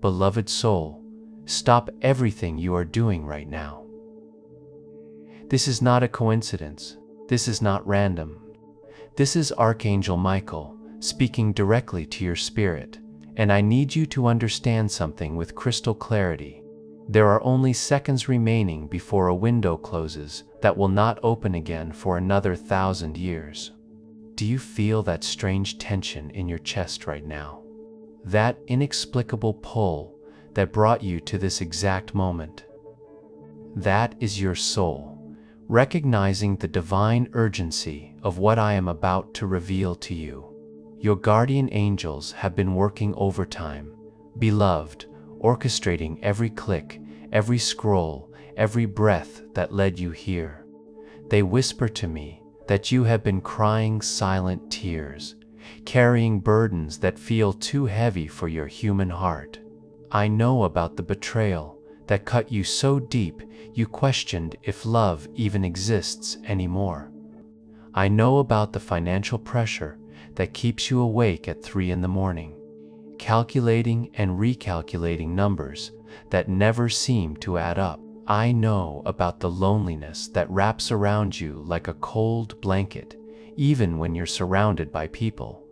beloved soul, stop everything you are doing right now. This is not a coincidence. This is not random. This is Archangel Michael speaking directly to your spirit, and I need you to understand something with crystal clarity. There are only seconds remaining before a window closes that will not open again for another 1,000 years. Do you feel that strange tension in your chest right now? That inexplicable pull that brought you to this exact moment? That is your soul, recognizing the divine urgency of what I am about to reveal to you. Your guardian angels have been working overtime, beloved, orchestrating every click, every scroll, every breath that led you here. They whisper to me that you have been crying silent tears, carrying burdens that feel too heavy for your human heart. I know about the betrayal that cut you so deep you questioned if love even exists anymore. I know about the financial pressure that keeps you awake at 3 in the morning, calculating and recalculating numbers that never seem to add up. I know about the loneliness that wraps around you like a cold blanket, even when you're surrounded by people.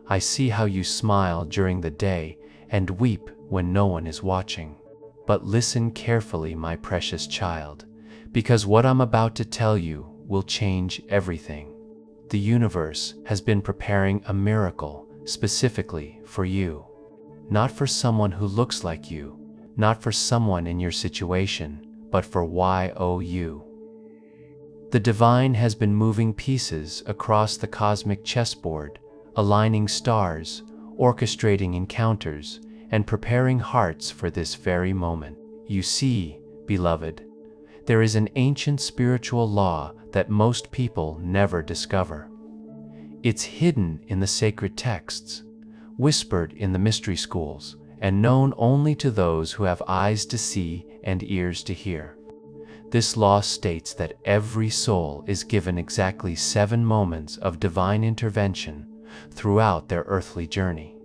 I see how you smile during the day and weep when no one is watching. But listen carefully, my precious child, because what I'm about to tell you will change everything. The universe has been preparing a miracle specifically for you. Not for someone who looks like you, not for someone in your situation, but for you. The divine has been moving pieces across the cosmic chessboard, aligning stars, orchestrating encounters, and preparing hearts for this very moment. You see, beloved, there is an ancient spiritual law that most people never discover. It's hidden in the sacred texts, whispered in the mystery schools, and known only to those who have eyes to see and ears to hear. This law states that every soul is given exactly 7 moments of divine intervention throughout their earthly journey.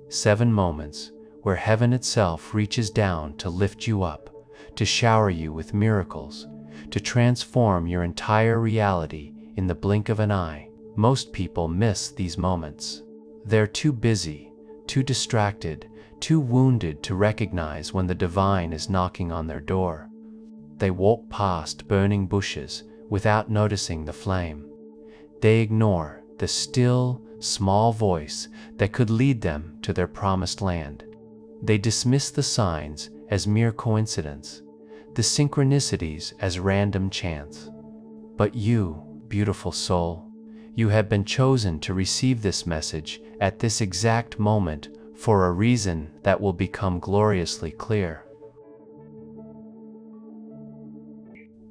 7 moments where heaven itself reaches down to lift you up, to shower you with miracles, to transform your entire reality in the blink of an eye. Most people miss these moments. They're too busy, too distracted, too wounded to recognize when the divine is knocking on their door. They walk past burning bushes without noticing the flame. They ignore the still, small voice that could lead them to their promised land. They dismiss the signs as mere coincidence, the synchronicities as random chance. But you, beautiful soul, you have been chosen to receive this message at this exact moment for a reason that will become gloriously clear.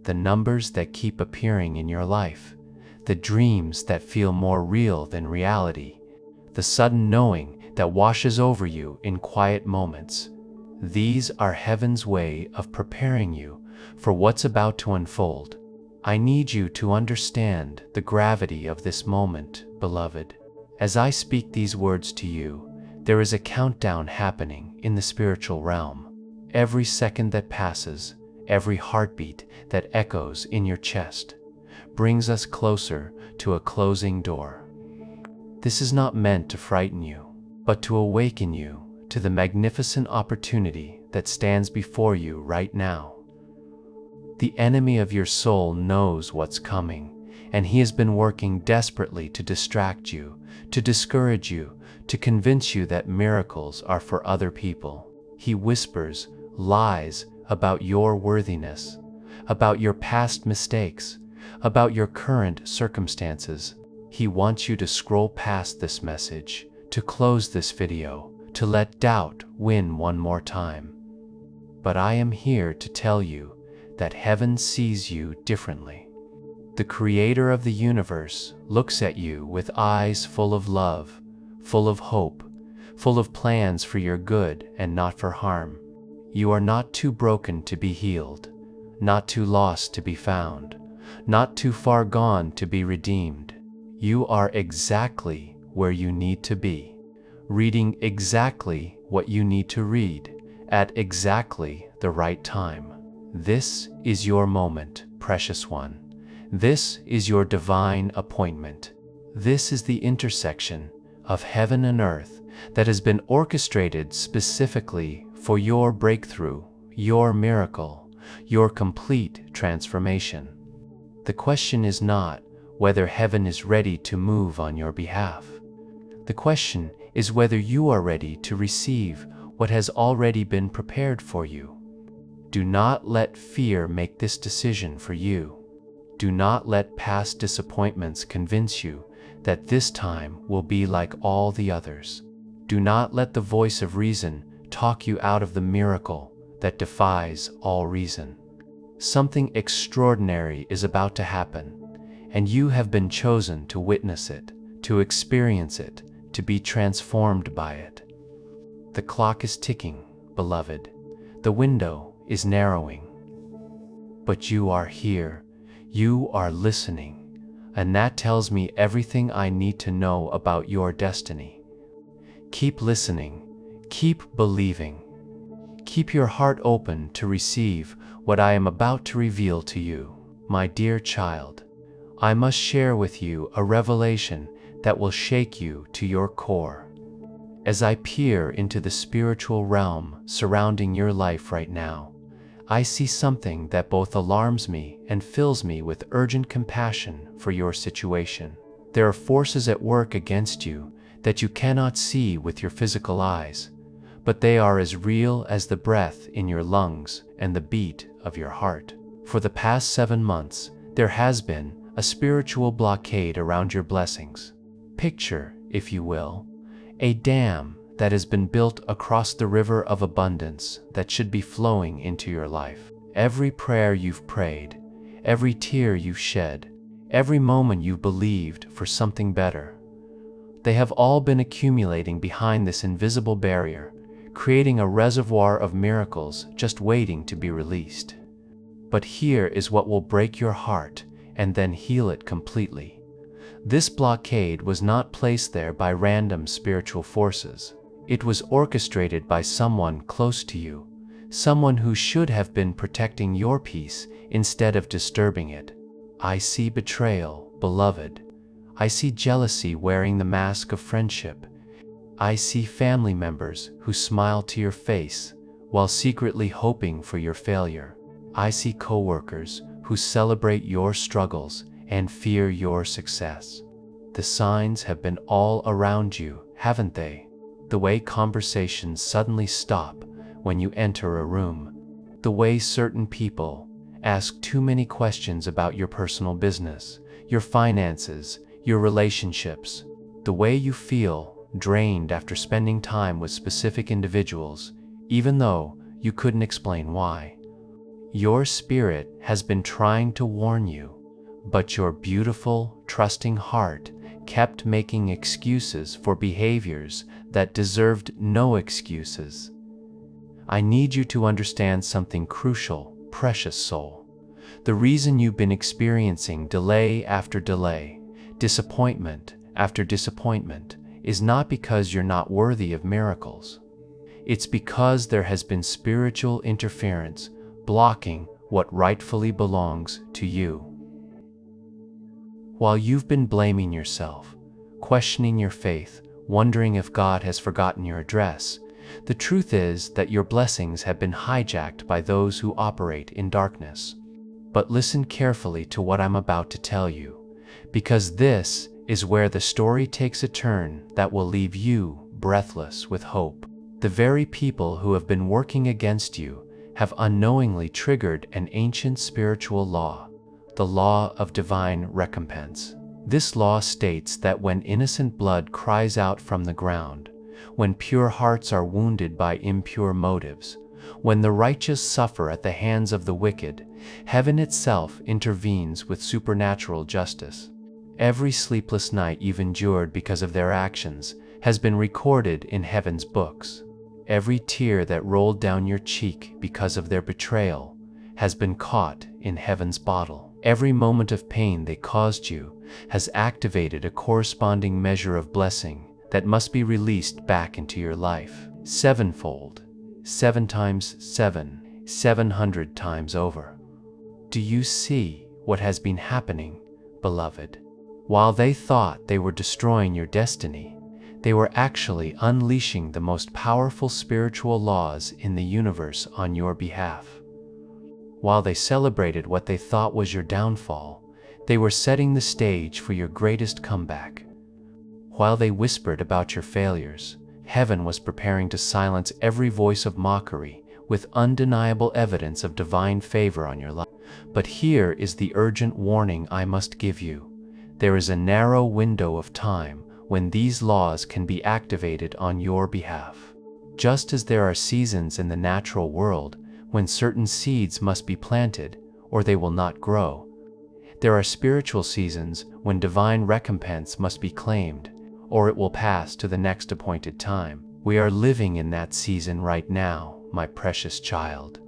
The numbers that keep appearing in your life, the dreams that feel more real than reality, the sudden knowing that washes over you in quiet moments. These are heaven's way of preparing you for what's about to unfold. I need you to understand the gravity of this moment, beloved. As I speak these words to you, there is a countdown happening in the spiritual realm. Every second that passes, every heartbeat that echoes in your chest, brings us closer to a closing door. This is not meant to frighten you, but to awaken you to the magnificent opportunity that stands before you right now. The enemy of your soul knows what's coming, and he has been working desperately to distract you, to discourage you, to convince you that miracles are for other people. He whispers lies about your worthiness, about your past mistakes, about your current circumstances. He wants you to scroll past this message, to close this video, to let doubt win one more time. But I am here to tell you that heaven sees you differently. The creator of the universe looks at you with eyes full of love, full of hope, full of plans for your good and not for harm. You are not too broken to be healed, not too lost to be found, not too far gone to be redeemed. You are exactly where you need to be, reading exactly what you need to read, at exactly the right time. This is your moment, precious one. This is your divine appointment. This is the intersection of heaven and earth that has been orchestrated specifically for your breakthrough, your miracle, your complete transformation. The question is not whether heaven is ready to move on your behalf. The question is whether you are ready to receive what has already been prepared for you. Do not let fear make this decision for you. Do not let past disappointments convince you that this time will be like all the others. Do not let the voice of reason talk you out of the miracle that defies all reason. Something extraordinary is about to happen, and you have been chosen to witness it, to experience it, to be transformed by it. The clock is ticking, beloved. The window is narrowing. But you are here. You are listening, and that tells me everything I need to know about your destiny. Keep listening. Keep believing. Keep your heart open to receive what I am about to reveal to you. My dear child, I must share with you a revelation that will shake you to your core. As I peer into the spiritual realm surrounding your life right now, I see something that both alarms me and fills me with urgent compassion for your situation. There are forces at work against you that you cannot see with your physical eyes, but they are as real as the breath in your lungs and the beat of your heart. For the past 7 months, there has been a spiritual blockade around your blessings. Picture, if you will, a dam that has been built across the river of abundance that should be flowing into your life. Every prayer you've prayed, every tear you've shed, every moment you've believed for something better, they have all been accumulating behind this invisible barrier, creating a reservoir of miracles just waiting to be released. But here is what will break your heart and then heal it completely. This blockade was not placed there by random spiritual forces. It was orchestrated by someone close to you, someone who should have been protecting your peace instead of disturbing it. I see betrayal, beloved. I see jealousy wearing the mask of friendship. I see family members who smile to your face while secretly hoping for your failure. I see coworkers who celebrate your struggles and fear your success. The signs have been all around you, haven't they? The way conversations suddenly stop when you enter a room. The way certain people ask too many questions about your personal business, your finances, your relationships. The way you feel drained after spending time with specific individuals, even though you couldn't explain why. Your spirit has been trying to warn you, but your beautiful, trusting heart kept making excuses for behaviors that deserved no excuses. I need you to understand something crucial, precious soul. The reason you've been experiencing delay after delay, disappointment after disappointment, is not because you're not worthy of miracles. It's because there has been spiritual interference blocking what rightfully belongs to you. While you've been blaming yourself, questioning your faith, wondering if God has forgotten your address, the truth is that your blessings have been hijacked by those who operate in darkness. But listen carefully to what I'm about to tell you, because this is where the story takes a turn that will leave you breathless with hope. The very people who have been working against you have unknowingly triggered an ancient spiritual law, the law of divine recompense. This law states that when innocent blood cries out from the ground, when pure hearts are wounded by impure motives, when the righteous suffer at the hands of the wicked, heaven itself intervenes with supernatural justice. Every sleepless night you've endured because of their actions has been recorded in heaven's books. Every tear that rolled down your cheek because of their betrayal has been caught in heaven's bottle. Every moment of pain they caused you has activated a corresponding measure of blessing that must be released back into your life, sevenfold. 7 times 7, 700 times over. Do you see what has been happening, beloved? While they thought they were destroying your destiny, they were actually unleashing the most powerful spiritual laws in the universe on your behalf. While they celebrated what they thought was your downfall, they were setting the stage for your greatest comeback. While they whispered about your failures, heaven was preparing to silence every voice of mockery with undeniable evidence of divine favor on your life. But here is the urgent warning I must give you. There is a narrow window of time when these laws can be activated on your behalf. Just as there are seasons in the natural world when certain seeds must be planted or they will not grow, there are spiritual seasons when divine recompense must be claimed or it will pass to the next appointed time. We are living in that season right now, my precious child.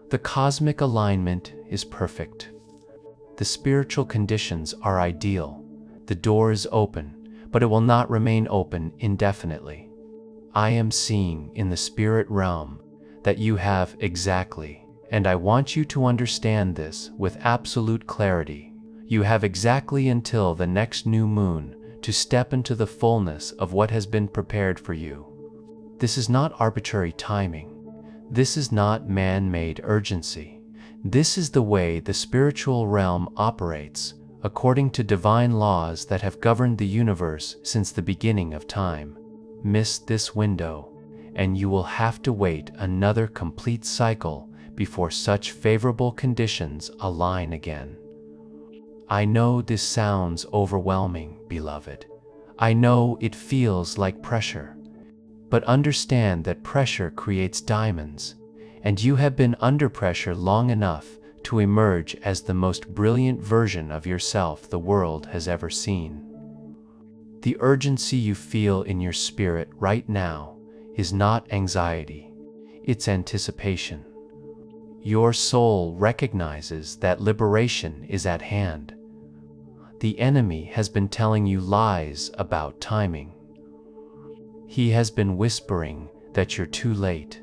The cosmic alignment is perfect. The spiritual conditions are ideal. The door is open, but it will not remain open indefinitely. I am seeing in the spirit realm that you have exactly, and I want you to understand this with absolute clarity, you have exactly until the next new moon to step into the fullness of what has been prepared for you. This is not arbitrary timing. This is not man-made urgency. This is the way the spiritual realm operates, according to divine laws that have governed the universe since the beginning of time. Miss this window, and you will have to wait another complete cycle before such favorable conditions align again. I know this sounds overwhelming, beloved. I know it feels like pressure. But understand that pressure creates diamonds, and you have been under pressure long enough to emerge as the most brilliant version of yourself the world has ever seen. The urgency you feel in your spirit right now is not anxiety, it's anticipation. Your soul recognizes that liberation is at hand. The enemy has been telling you lies about timing. He has been whispering that you're too late,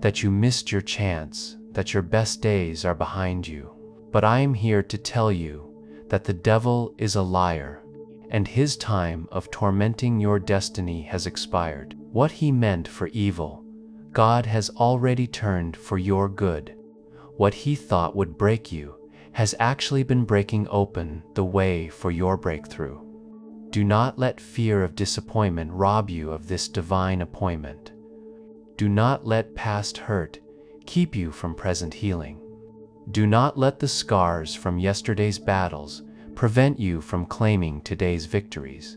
that you missed your chance, that your best days are behind you. But I am here to tell you that the devil is a liar, and his time of tormenting your destiny has expired. What he meant for evil, God has already turned for your good. What he thought would break you has actually been breaking open the way for your breakthrough. Do not let fear of disappointment rob you of this divine appointment. Do not let past hurt keep you from present healing. Do not let the scars from yesterday's battles prevent you from claiming today's victories.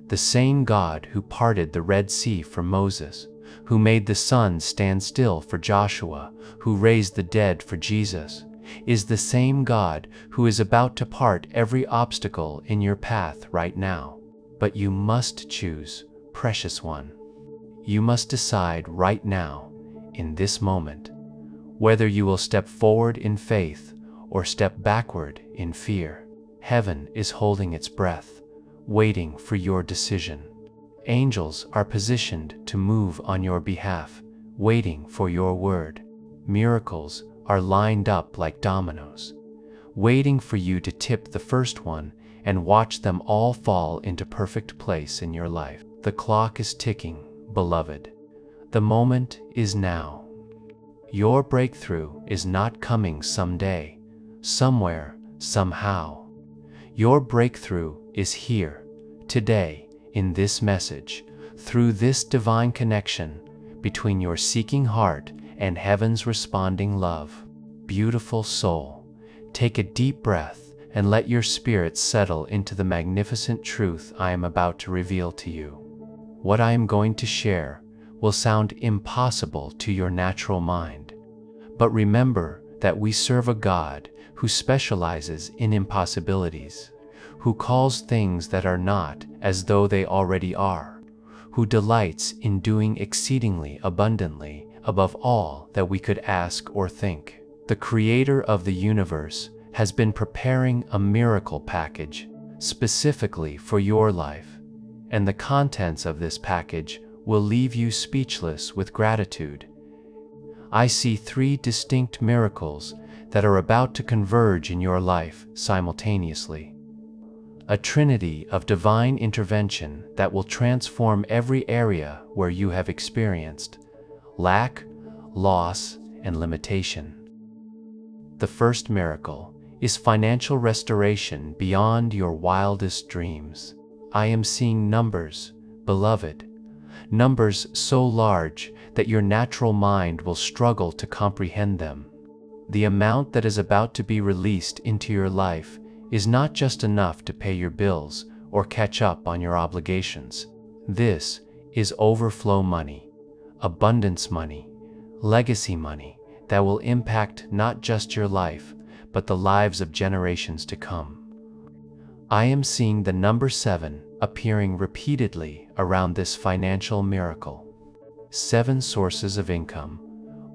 The same God who parted the Red Sea for Moses, who made the sun stand still for Joshua, who raised the dead for Jesus, is the same God who is about to part every obstacle in your path right now. But you must choose, precious one. You must decide right now, in this moment, whether you will step forward in faith or step backward in fear. Heaven is holding its breath, waiting for your decision. Angels are positioned to move on your behalf, waiting for your word. Miracles are lined up like dominoes, waiting for you to tip the first one and watch them all fall into perfect place in your life. The clock is ticking, beloved. The moment is now. Your breakthrough is not coming someday, somewhere, somehow. Your breakthrough is here, today, in this message, through this divine connection between your seeking heart and heaven's responding love. Beautiful soul, take a deep breath and let your spirit settle into the magnificent truth I am about to reveal to you. What I am going to share will sound impossible to your natural mind, but remember that we serve a God who specializes in impossibilities, who calls things that are not as though they already are, who delights in doing exceedingly abundantly above all that we could ask or think. The Creator of the universe has been preparing a miracle package specifically for your life, and the contents of this package will leave you speechless with gratitude I see three distinct miracles that are about to converge in your life simultaneously. A trinity of divine intervention that will transform every area where you have experienced lack, loss, and limitation. The first miracle is financial restoration beyond your wildest dreams. I am seeing numbers, beloved, numbers so large that your natural mind will struggle to comprehend them. The amount that is about to be released into your life is not just enough to pay your bills or catch up on your obligations. This is overflow money, abundance money, legacy money that will impact not just your life, but the lives of generations to come. I am seeing the number 7 appearing repeatedly around this financial miracle. 7 sources of income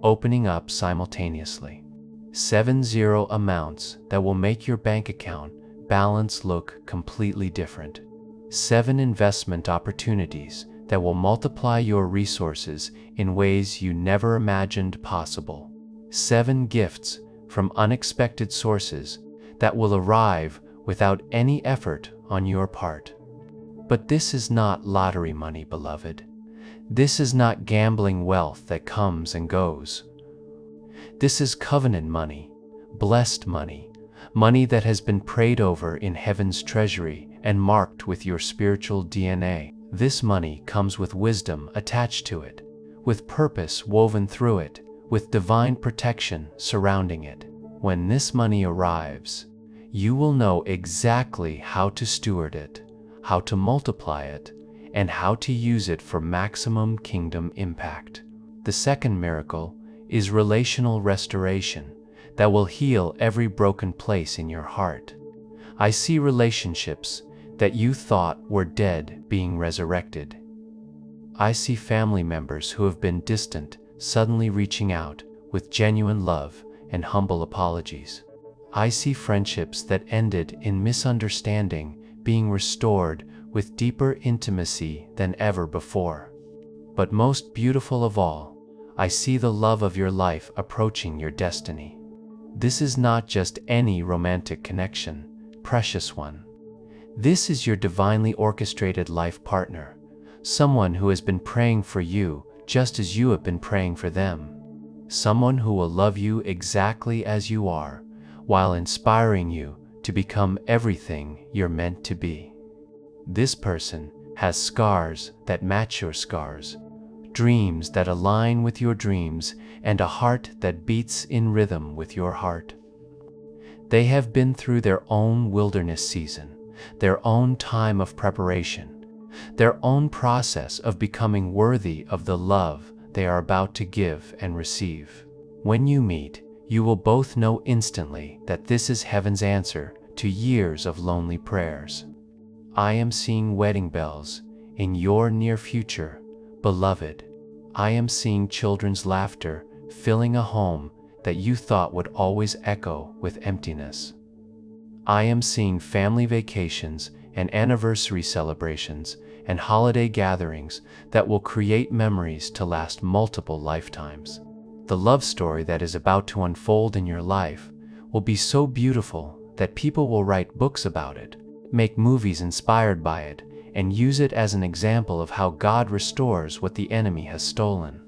opening up simultaneously. 7 zero amounts that will make your bank account balance look completely different. 7 investment opportunities that will multiply your resources in ways you never imagined possible. 7 gifts from unexpected sources that will arrive without any effort on your part. But this is not lottery money, beloved. This is not gambling wealth that comes and goes. This is covenant money, blessed money, money that has been prayed over in heaven's treasury and marked with your spiritual DNA. This money comes with wisdom attached to it, with purpose woven through it, with divine protection surrounding it. When this money arrives, you will know exactly how to steward it, how to multiply it, and how to use it for maximum kingdom impact. The second miracle is relational restoration that will heal every broken place in your heart. I see relationships that you thought were dead being resurrected. I see family members who have been distant suddenly reaching out with genuine love and humble apologies. I see friendships that ended in misunderstanding being restored with deeper intimacy than ever before. But most beautiful of all, I see the love of your life approaching your destiny. This is not just any romantic connection, precious one. This is your divinely orchestrated life partner, someone who has been praying for you just as you have been praying for them. Someone who will love you exactly as you are, while inspiring you to become everything you're meant to be. This person has scars that match your scars, dreams that align with your dreams, and a heart that beats in rhythm with your heart. They have been through their own wilderness season, their own time of preparation, their own process of becoming worthy of the love they are about to give and receive. When you meet, you will both know instantly that this is heaven's answer to years of lonely prayers. I am seeing wedding bells in your near future, beloved. I am seeing children's laughter filling a home that you thought would always echo with emptiness. I am seeing family vacations and anniversary celebrations and holiday gatherings that will create memories to last multiple lifetimes. The love story that is about to unfold in your life will be so beautiful that people will write books about it, make movies inspired by it, and use it as an example of how God restores what the enemy has stolen.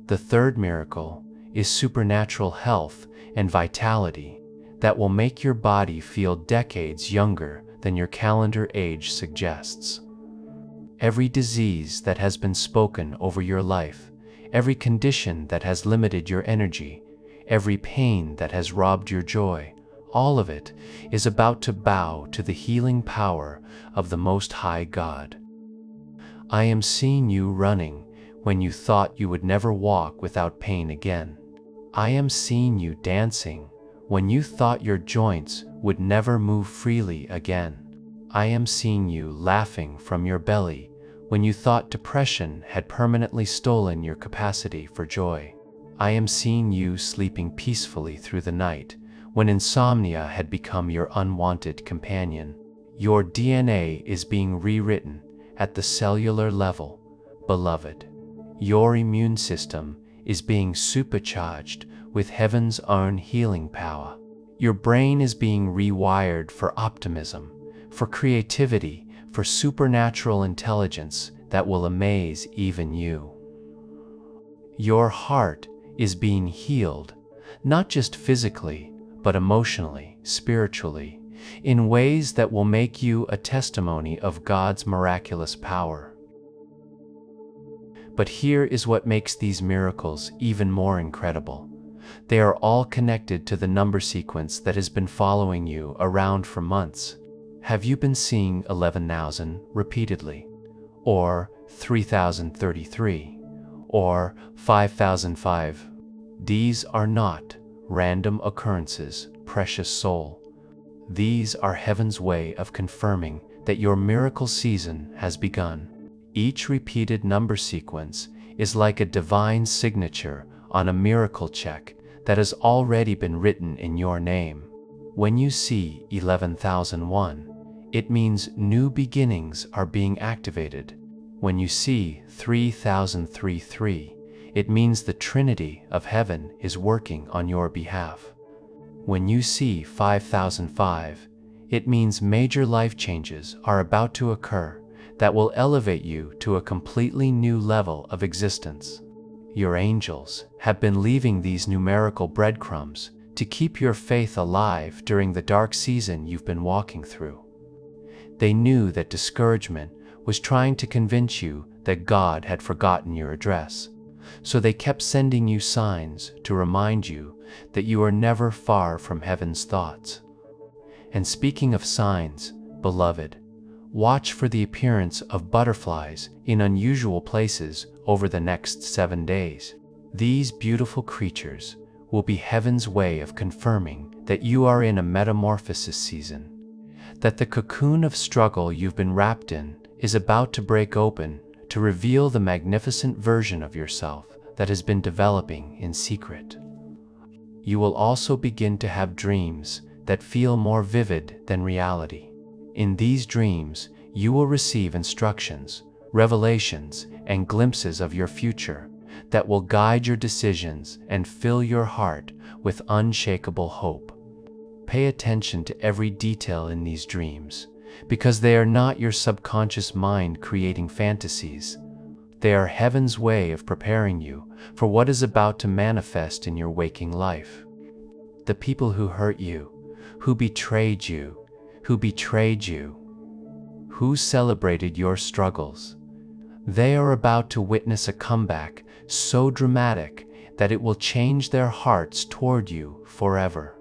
The third miracle is supernatural health and vitality that will make your body feel decades younger than your calendar age suggests. Every disease that has been spoken over your life, every condition that has limited your energy, every pain that has robbed your joy, all of it is about to bow to the healing power of the Most High God. I am seeing you running when you thought you would never walk without pain again. I am seeing you dancing when you thought your joints would never move freely again. I am seeing you laughing from your belly when you thought depression had permanently stolen your capacity for joy. I am seeing you sleeping peacefully through the night when insomnia had become your unwanted companion. Your DNA is being rewritten at the cellular level, beloved. Your immune system is being supercharged with heaven's own healing power. Your brain is being rewired for optimism, for creativity, for supernatural intelligence that will amaze even you. Your heart is being healed, not just physically, but emotionally, spiritually, in ways that will make you a testimony of God's miraculous power. But here is what makes these miracles even more incredible. They are all connected to the number sequence that has been following you around for months. Have you been seeing 11,000 repeatedly? Or 3,033? Or 5,005? These are not random occurrences, precious soul. These are heaven's way of confirming that your miracle season has begun. Each repeated number sequence is like a divine signature on a miracle check that has already been written in your name. When you see 11,001, it means new beginnings are being activated. When you see 3,033, it means the Trinity of heaven is working on your behalf. When you see 5,005, it means major life changes are about to occur that will elevate you to a completely new level of existence. Your angels have been leaving these numerical breadcrumbs to keep your faith alive during the dark season you've been walking through. They knew that discouragement was trying to convince you that God had forgotten your address, so they kept sending you signs to remind you that you are never far from heaven's thoughts. And speaking of signs, beloved, watch for the appearance of butterflies in unusual places over the next 7 days. These beautiful creatures will be heaven's way of confirming that you are in a metamorphosis season, that the cocoon of struggle you've been wrapped in is about to break open to reveal the magnificent version of yourself that has been developing in secret. You will also begin to have dreams that feel more vivid than reality. In these dreams, you will receive instructions, revelations, and glimpses of your future that will guide your decisions and fill your heart with unshakable hope. Pay attention to every detail in these dreams, because they are not your subconscious mind creating fantasies. They are heaven's way of preparing you for what is about to manifest in your waking life. The people who hurt you, who betrayed you, who celebrated your struggles, they are about to witness a comeback so dramatic that it will change their hearts toward you forever.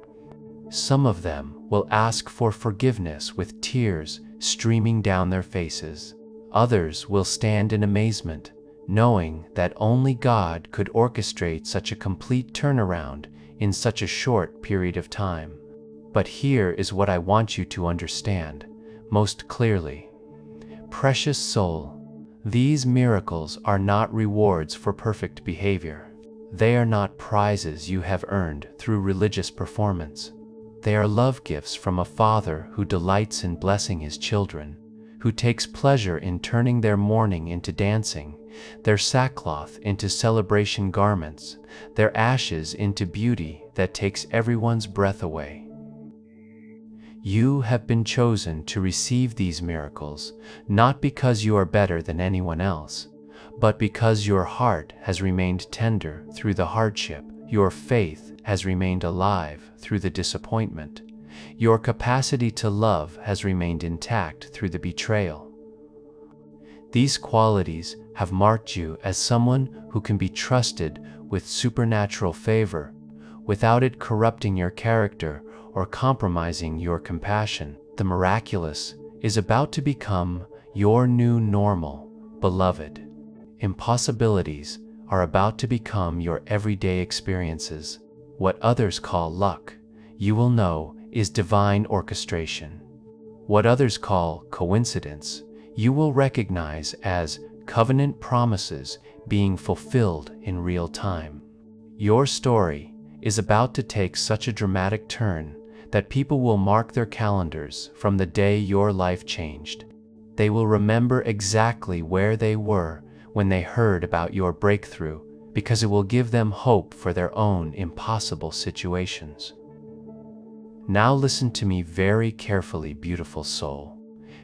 Some of them will ask for forgiveness with tears streaming down their faces. Others will stand in amazement, knowing that only God could orchestrate such a complete turnaround in such a short period of time. But here is what I want you to understand most clearly. Precious soul, these miracles are not rewards for perfect behavior. They are not prizes you have earned through religious performance. They are love gifts from a Father who delights in blessing his children, who takes pleasure in turning their mourning into dancing, their sackcloth into celebration garments, their ashes into beauty that takes everyone's breath away. You have been chosen to receive these miracles, not because you are better than anyone else, but because your heart has remained tender through the hardship, your faith has remained alive through the disappointment, your capacity to love has remained intact through the betrayal. These qualities have marked you as someone who can be trusted with supernatural favor, without it corrupting your character or compromising your compassion. The miraculous is about to become your new normal, beloved. Impossibilities are about to become your everyday experiences. What others call luck, you will know is divine orchestration. What others call coincidence, you will recognize as covenant promises being fulfilled in real time. Your story is about to take such a dramatic turn that people will mark their calendars from the day your life changed. They will remember exactly where they were when they heard about your breakthrough, because it will give them hope for their own impossible situations. Now listen to me very carefully, beautiful soul,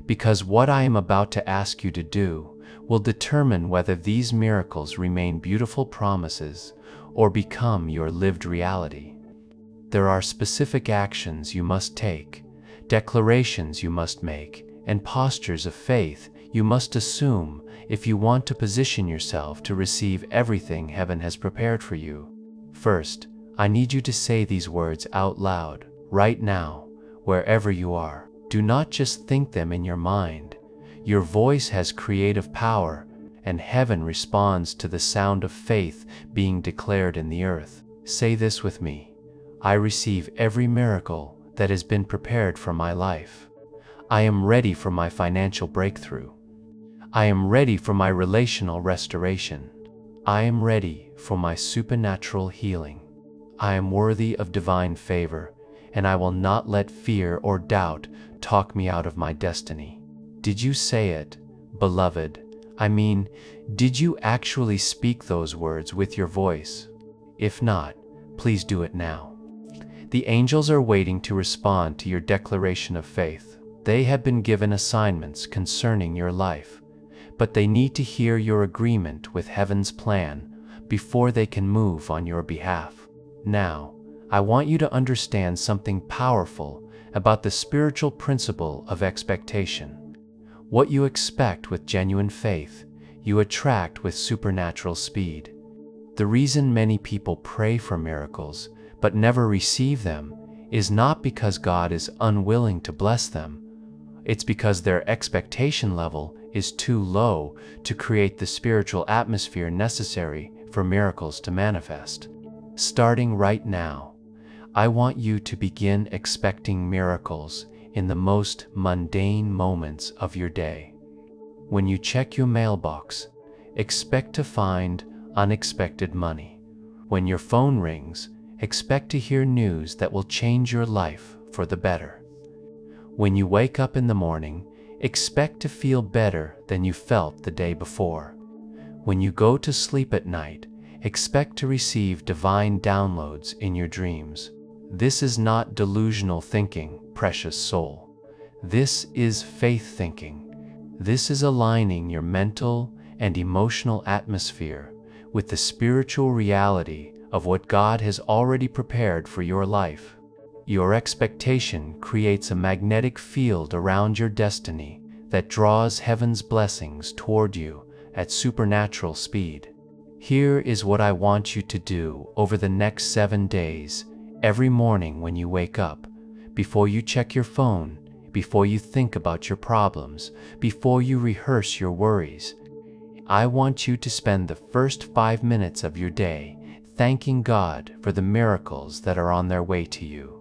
because what I am about to ask you to do will determine whether these miracles remain beautiful promises or become your lived reality. There are specific actions you must take, declarations you must make, and postures of faith you must assume if you want to position yourself to receive everything heaven has prepared for you. First, I need you to say these words out loud, right now, wherever you are. Do not just think them in your mind. Your voice has creative power, and heaven responds to the sound of faith being declared in the earth. Say this with me. I receive every miracle that has been prepared for my life. I am ready for my financial breakthrough. I am ready for my relational restoration. I am ready for my supernatural healing. I am worthy of divine favor, and I will not let fear or doubt talk me out of my destiny. Did you say it, beloved? I mean, did you actually speak those words with your voice? If not, please do it now. The angels are waiting to respond to your declaration of faith. They have been given assignments concerning your life, but they need to hear your agreement with heaven's plan before they can move on your behalf. Now, I want you to understand something powerful about the spiritual principle of expectation. What you expect with genuine faith, you attract with supernatural speed. The reason many people pray for miracles but never receive them is not because God is unwilling to bless them. It's because their expectation level is too low to create the spiritual atmosphere necessary for miracles to manifest. Starting right now, I want you to begin expecting miracles in the most mundane moments of your day. When you check your mailbox, expect to find unexpected money. When your phone rings, expect to hear news that will change your life for the better. When you wake up in the morning, expect to feel better than you felt the day before. When you go to sleep at night, expect to receive divine downloads in your dreams. This is not delusional thinking, precious soul. This is faith thinking. This is aligning your mental and emotional atmosphere with the spiritual reality of what God has already prepared for your life. Your expectation creates a magnetic field around your destiny that draws heaven's blessings toward you at supernatural speed. Here is what I want you to do over the next 7 days. Every morning when you wake up, before you check your phone, before you think about your problems, before you rehearse your worries, I want you to spend the first 5 minutes of your day thanking God for the miracles that are on their way to you.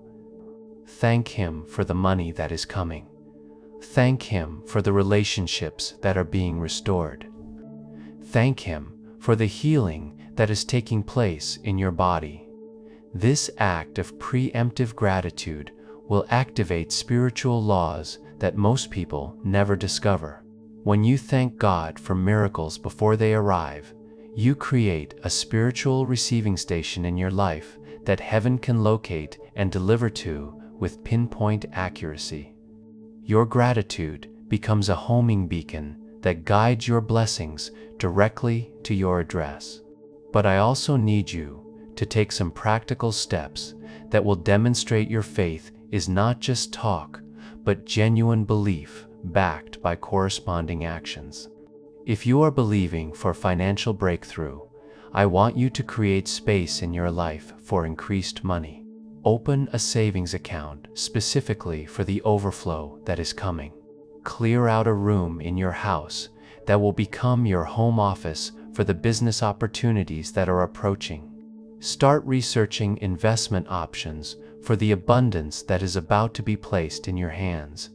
Thank Him for the money that is coming. Thank Him for the relationships that are being restored. Thank Him for the healing that is taking place in your body. This act of preemptive gratitude will activate spiritual laws that most people never discover. When you thank God for miracles before they arrive, you create a spiritual receiving station in your life that heaven can locate and deliver to with pinpoint accuracy. Your gratitude becomes a homing beacon that guides your blessings directly to your address. But I also need you to take some practical steps that will demonstrate your faith is not just talk, but genuine belief backed by corresponding actions. If you are believing for financial breakthrough, I want you to create space in your life for increased money. Open a savings account specifically for the overflow that is coming. Clear out a room in your house that will become your home office for the business opportunities that are approaching. Start researching investment options for the abundance that is about to be placed in your hands.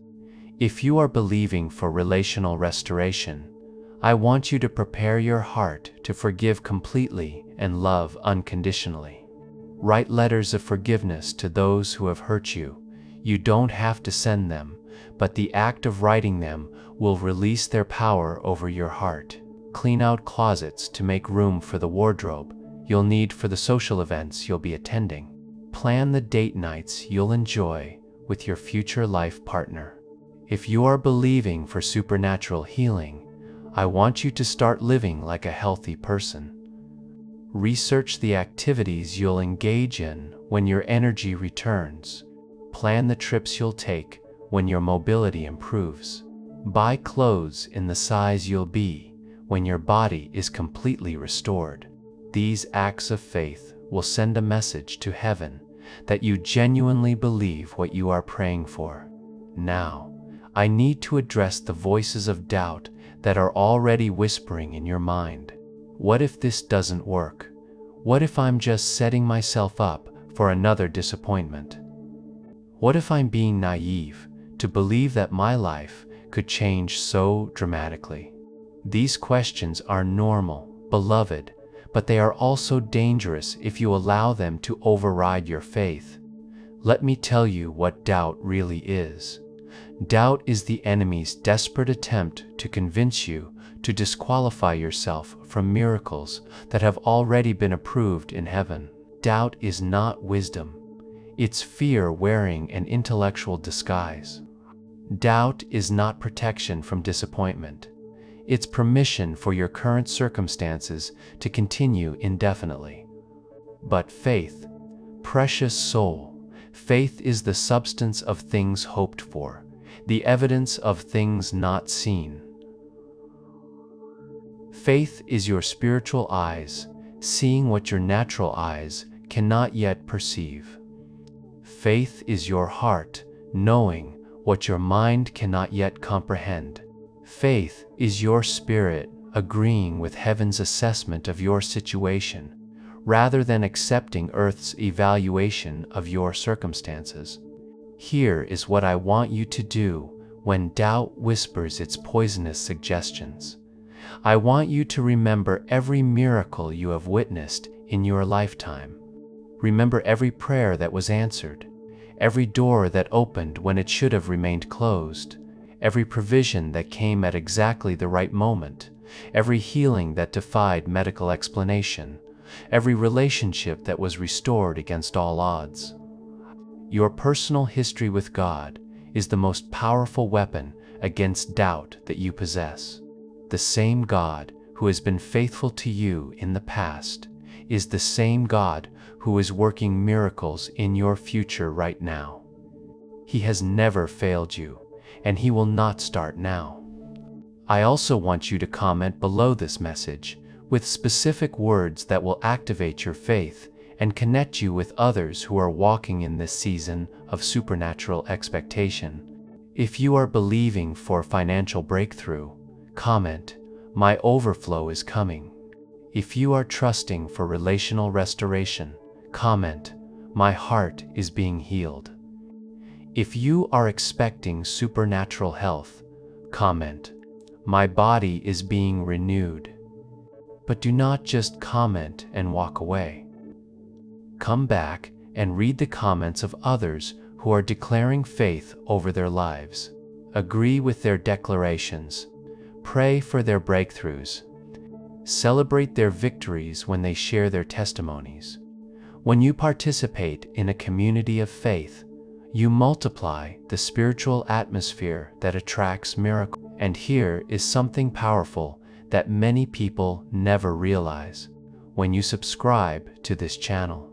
If you are believing for relational restoration, I want you to prepare your heart to forgive completely and love unconditionally. Write letters of forgiveness to those who have hurt you. You don't have to send them, but the act of writing them will release their power over your heart. Clean out closets to make room for the wardrobe, you'll need for the social events you'll be attending. Plan the date nights you'll enjoy with your future life partner. If you are believing for supernatural healing, I want you to start living like a healthy person. Research the activities you'll engage in when your energy returns. Plan the trips you'll take when your mobility improves. Buy clothes in the size you'll be when your body is completely restored. These acts of faith will send a message to heaven that you genuinely believe what you are praying for. Now, I need to address the voices of doubt that are already whispering in your mind. What if this doesn't work? What if I'm just setting myself up for another disappointment? What if I'm being naive to believe that my life could change so dramatically? These questions are normal, beloved, but they are also dangerous if you allow them to override your faith. Let me tell you what doubt really is. Doubt is the enemy's desperate attempt to convince you to disqualify yourself from miracles that have already been approved in heaven. Doubt is not wisdom. It's fear wearing an intellectual disguise. Doubt is not protection from disappointment. It's permission for your current circumstances to continue indefinitely. But faith, precious soul, faith is the substance of things hoped for, the evidence of things not seen. Faith is your spiritual eyes, seeing what your natural eyes cannot yet perceive. Faith is your heart, knowing what your mind cannot yet comprehend. Faith is your spirit agreeing with heaven's assessment of your situation, rather than accepting earth's evaluation of your circumstances. Here is what I want you to do when doubt whispers its poisonous suggestions. I want you to remember every miracle you have witnessed in your lifetime. Remember every prayer that was answered, every door that opened when it should have remained closed, every provision that came at exactly the right moment, every healing that defied medical explanation, every relationship that was restored against all odds. Your personal history with God is the most powerful weapon against doubt that you possess. The same God who has been faithful to you in the past is the same God who is working miracles in your future right now. He has never failed you, and He will not start now. I also want you to comment below this message with specific words that will activate your faith and connect you with others who are walking in this season of supernatural expectation. If you are believing for financial breakthrough, comment, "My overflow is coming." If you are trusting for relational restoration, comment, "My heart is being healed." If you are expecting supernatural health, comment, "My body is being renewed." But do not just comment and walk away. Come back and read the comments of others who are declaring faith over their lives. Agree with their declarations. Pray for their breakthroughs. Celebrate their victories when they share their testimonies. When you participate in a community of faith, you multiply the spiritual atmosphere that attracts miracles. And here is something powerful that many people never realize. When you subscribe to this channel,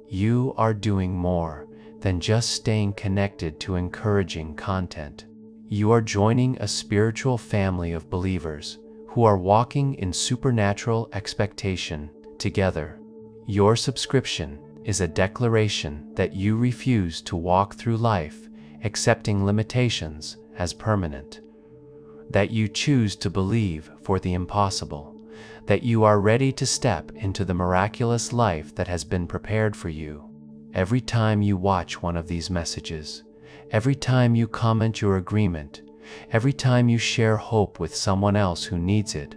you are doing more than just staying connected to encouraging content. You are joining a spiritual family of believers who are walking in supernatural expectation together. Your subscription is a declaration that you refuse to walk through life accepting limitations as permanent, that you choose to believe for the impossible, that you are ready to step into the miraculous life that has been prepared for you. Every time you watch one of these messages, every time you comment your agreement, every time you share hope with someone else who needs it,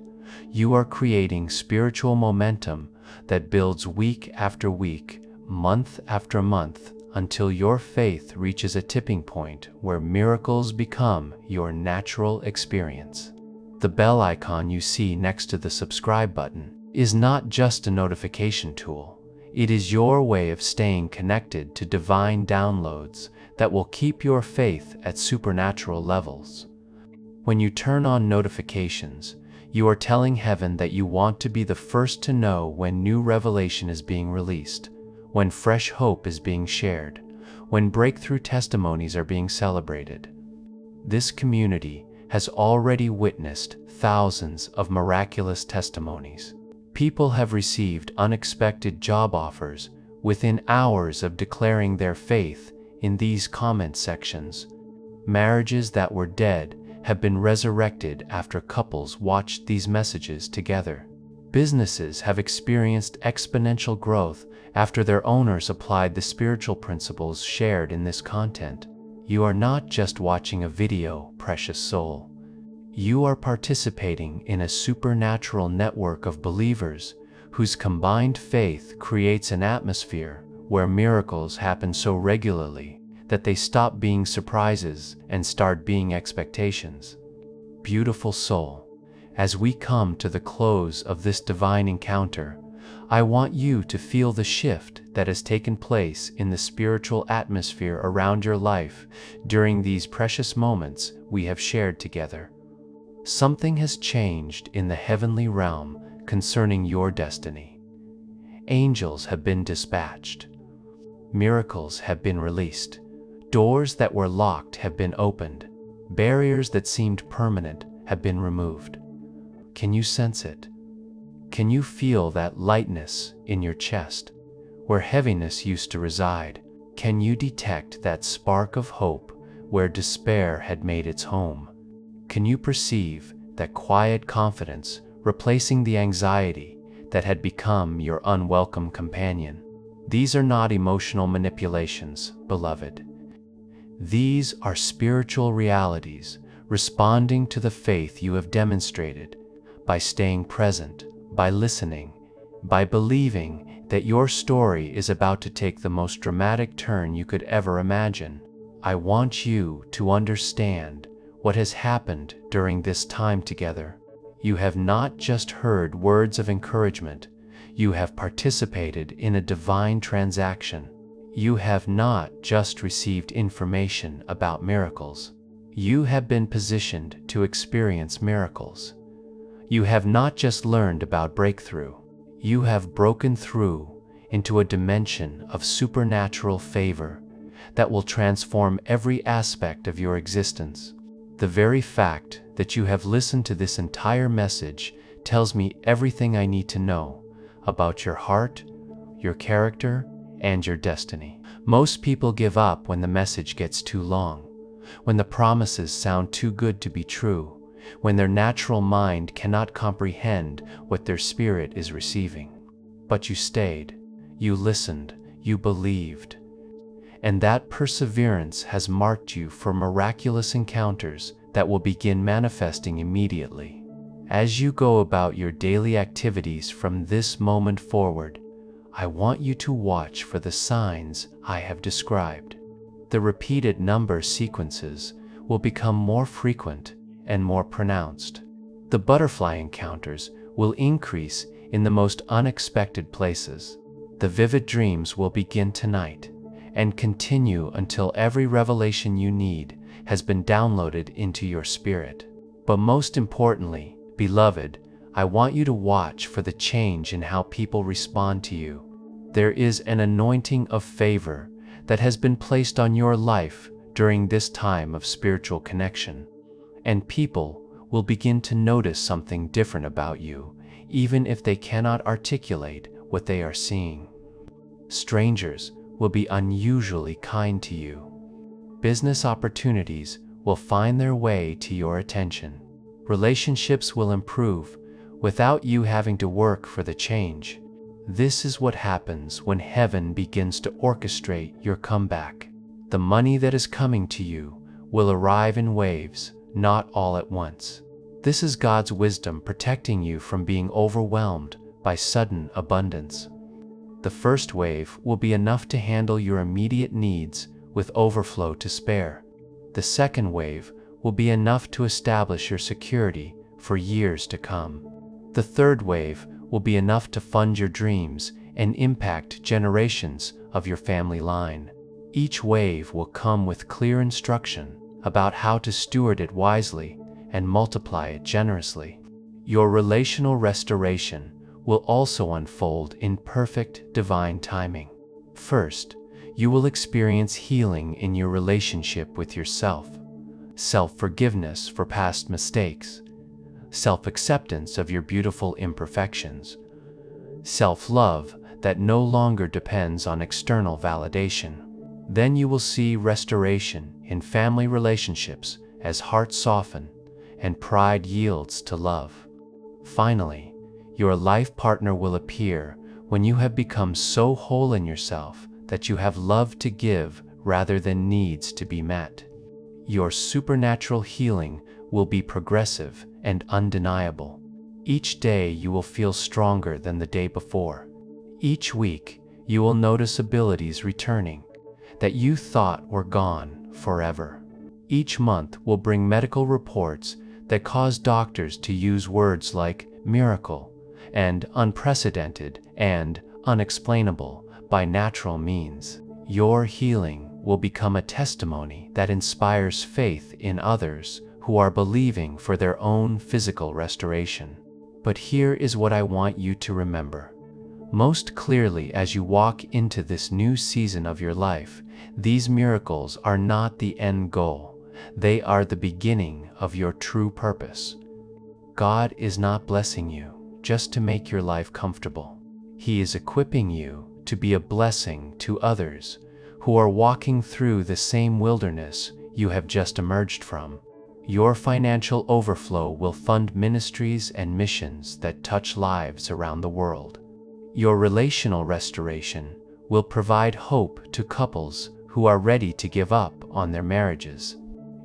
you are creating spiritual momentum that builds week after week, month after month, until your faith reaches a tipping point where miracles become your natural experience. The bell icon you see next to the subscribe button is not just a notification tool. It is your way of staying connected to divine downloads that will keep your faith at supernatural levels. When you turn on notifications, you are telling heaven that you want to be the first to know when new revelation is being released, when fresh hope is being shared, when breakthrough testimonies are being celebrated. This community has already witnessed thousands of miraculous testimonies. People have received unexpected job offers within hours of declaring their faith in these comment sections. Marriages that were dead have been resurrected after couples watched these messages together. Businesses have experienced exponential growth after their owners applied the spiritual principles shared in this content. You are not just watching a video, precious soul. You are participating in a supernatural network of believers whose combined faith creates an atmosphere where miracles happen so regularly that they stop being surprises and start being expectations. Beautiful soul, as we come to the close of this divine encounter, I want you to feel the shift that has taken place in the spiritual atmosphere around your life during these precious moments we have shared together. Something has changed in the heavenly realm concerning your destiny. Angels have been dispatched. Miracles have been released. Doors that were locked have been opened. Barriers that seemed permanent have been removed. Can you sense it? Can you feel that lightness in your chest, where heaviness used to reside? Can you detect that spark of hope where despair had made its home? Can you perceive that quiet confidence replacing the anxiety that had become your unwelcome companion? These are not emotional manipulations, beloved. These are spiritual realities responding to the faith you have demonstrated by staying present, by listening, by believing that your story is about to take the most dramatic turn you could ever imagine. I want you to understand what has happened during this time together. You have not just heard words of encouragement, you have participated in a divine transaction. You have not just received information about miracles. You have been positioned to experience miracles. You have not just learned about breakthrough. You have broken through into a dimension of supernatural favor that will transform every aspect of your existence. The very fact that you have listened to this entire message tells me everything I need to know about your heart, your character, and your destiny. Most people give up when the message gets too long, when the promises sound too good to be true, when their natural mind cannot comprehend what their spirit is receiving. But you stayed, you listened, you believed. And that perseverance has marked you for miraculous encounters that will begin manifesting immediately. As you go about your daily activities from this moment forward, I want you to watch for the signs I have described. The repeated number sequences will become more frequent and more pronounced. The butterfly encounters will increase in the most unexpected places. The vivid dreams will begin tonight and continue until every revelation you need has been downloaded into your spirit. But most importantly, beloved, I want you to watch for the change in how people respond to you. There is an anointing of favor that has been placed on your life during this time of spiritual connection, and people will begin to notice something different about you, even if they cannot articulate what they are seeing. Strangers will be unusually kind to you. Business opportunities will find their way to your attention. Relationships will improve without you having to work for the change. This is what happens when heaven begins to orchestrate your comeback. The money that is coming to you will arrive in waves, not all at once. This is God's wisdom protecting you from being overwhelmed by sudden abundance. The first wave will be enough to handle your immediate needs with overflow to spare. The second wave will be enough to establish your security for years to come. The third wave will be enough to fund your dreams and impact generations of your family line. Each wave will come with clear instruction about how to steward it wisely and multiply it generously. Your relational restoration will also unfold in perfect divine timing. First, you will experience healing in your relationship with yourself, self-forgiveness for past mistakes, self-acceptance of your beautiful imperfections, self-love that no longer depends on external validation. Then you will see restoration in family relationships as hearts soften and pride yields to love. Finally, your life partner will appear when you have become so whole in yourself that you have love to give rather than needs to be met. Your supernatural healing will be progressive and undeniable. Each day you will feel stronger than the day before. Each week you will notice abilities returning that you thought were gone forever. Each month will bring medical reports that cause doctors to use words like miracle and unprecedented and unexplainable by natural means. Your healing will become a testimony that inspires faith in others who are believing for their own physical restoration. But here is what I want you to remember. Most clearly, as you walk into this new season of your life, these miracles are not the end goal. They are the beginning of your true purpose. God is not blessing you just to make your life comfortable. He is equipping you to be a blessing to others who are walking through the same wilderness you have just emerged from. Your financial overflow will fund ministries and missions that touch lives around the world. Your relational restoration will provide hope to couples who are ready to give up on their marriages.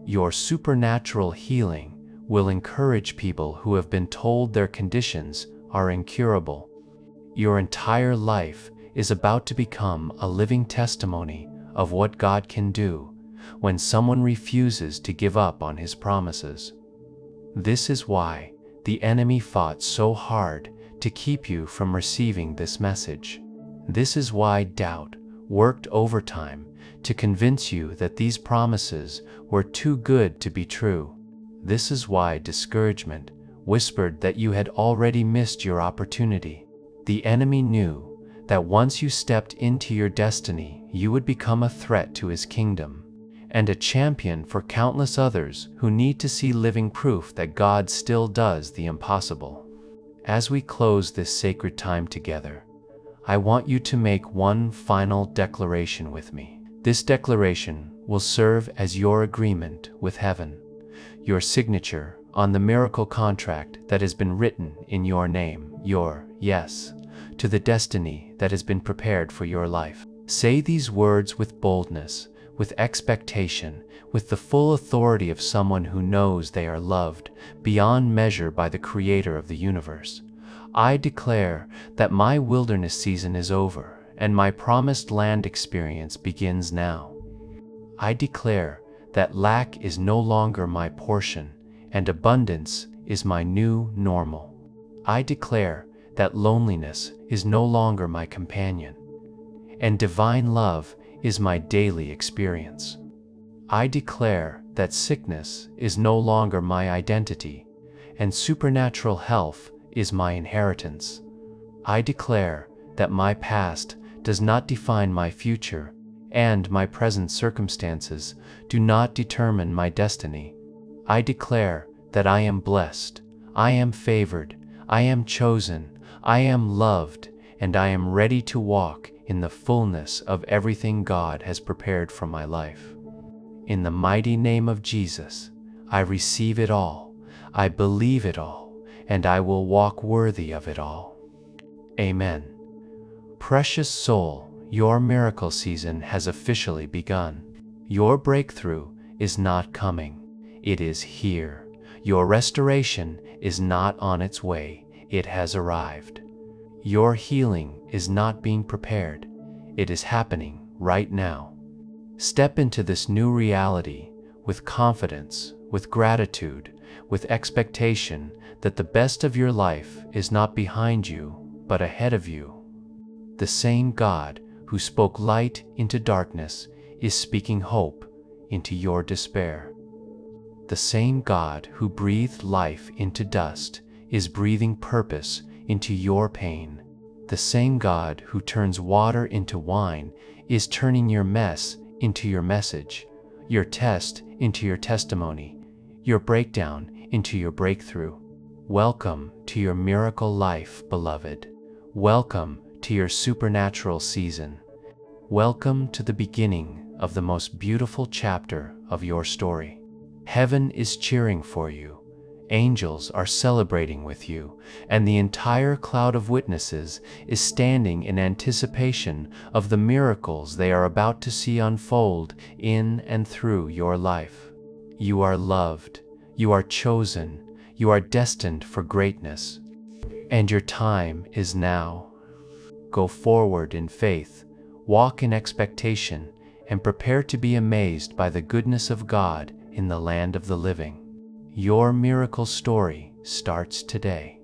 Your supernatural healing will encourage people who have been told their conditions are incurable. Your entire life is about to become a living testimony of what God can do when someone refuses to give up on His promises. This is why the enemy fought so hard to keep you from receiving this message. This is why doubt worked overtime to convince you that these promises were too good to be true. This is why discouragement whispered that you had already missed your opportunity. The enemy knew that once you stepped into your destiny, you would become a threat to his kingdom and a champion for countless others who need to see living proof that God still does the impossible. As we close this sacred time together, I want you to make one final declaration with me. This declaration will serve as your agreement with heaven, your signature on the miracle contract that has been written in your name, your yes to the destiny that has been prepared for your life. Say these words with boldness, with expectation, with the full authority of someone who knows they are loved beyond measure by the Creator of the universe. I declare that my wilderness season is over and my promised land experience begins now. I declare that lack is no longer my portion and abundance is my new normal. I declare that loneliness is no longer my companion and divine love is my daily experience. I declare that sickness is no longer my identity and supernatural health is my inheritance. I declare that my past does not define my future and my present circumstances do not determine my destiny. I declare that I am blessed, I am favored, I am chosen, I am loved, and I am ready to walk in the fullness of everything God has prepared for my life. In the mighty name of Jesus, I receive it all, I believe it all, and I will walk worthy of it all. Amen. Precious soul, your miracle season has officially begun. Your breakthrough is not coming, it is here. Your restoration is not on its way, it has arrived. Your healing is not being prepared, it is happening right now. Step into this new reality with confidence, with gratitude, with expectation that the best of your life is not behind you, but ahead of you. The same God who spoke light into darkness is speaking hope into your despair. The same God who breathed life into dust is breathing purpose into your pain. The same God who turns water into wine is turning your mess into your message, your test into your testimony, your breakdown into your breakthrough. Welcome to your miracle life, beloved. Welcome to your supernatural season. Welcome to the beginning of the most beautiful chapter of your story. Heaven is cheering for you. Angels are celebrating with you, and the entire cloud of witnesses is standing in anticipation of the miracles they are about to see unfold in and through your life. You are loved, you are chosen, you are destined for greatness, and your time is now. Go forward in faith, walk in expectation, and prepare to be amazed by the goodness of God in the land of the living. Your miracle story starts today.